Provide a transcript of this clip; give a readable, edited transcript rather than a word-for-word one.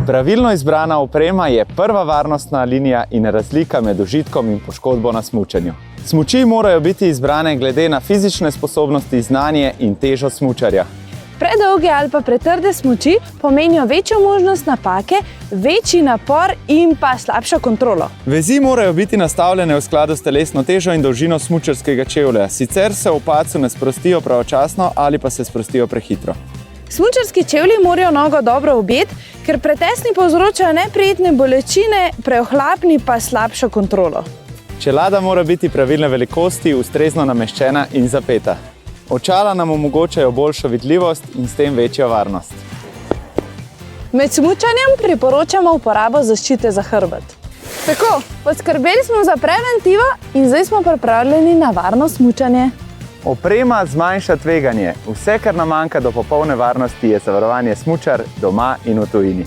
Pravilno izbrana oprema je prva varnostna linija in razlika med užitkom in poškodbo na smučanju. Smuči morajo biti izbrane glede na fizične sposobnosti, znanje in težo smučarja. Predolge ali pa pretrde smuči pomenijo večjo možnost napake, večji napor in pa slabšo kontrolo. Vezi morajo biti nastavljene v skladu s telesno težo in dolžino smučarskega čevlja, sicer se v padcu ne sprostijo pravočasno ali pa se sprostijo prehitro. Smučarski čevlji morajo nogo dobro objeti, ker pretesni povzročajo neprijetne bolečine, preohlapni pa slabšo kontrolo. Čelada mora biti pravilne velikosti, ustrezno nameščena in zapeta. Očala nam omogočajo boljšo vidljivost in s tem večjo varnost. Med smučanjem priporočamo uporabo zaščite za hrbet. Tako, poskrbeli smo za preventivo in zdaj smo pripravljeni na varno smučanje. Oprema zmanjša tveganje. Vse, kar nam manjka do popolne varnosti, je zavarovanje smučar doma in v tujini.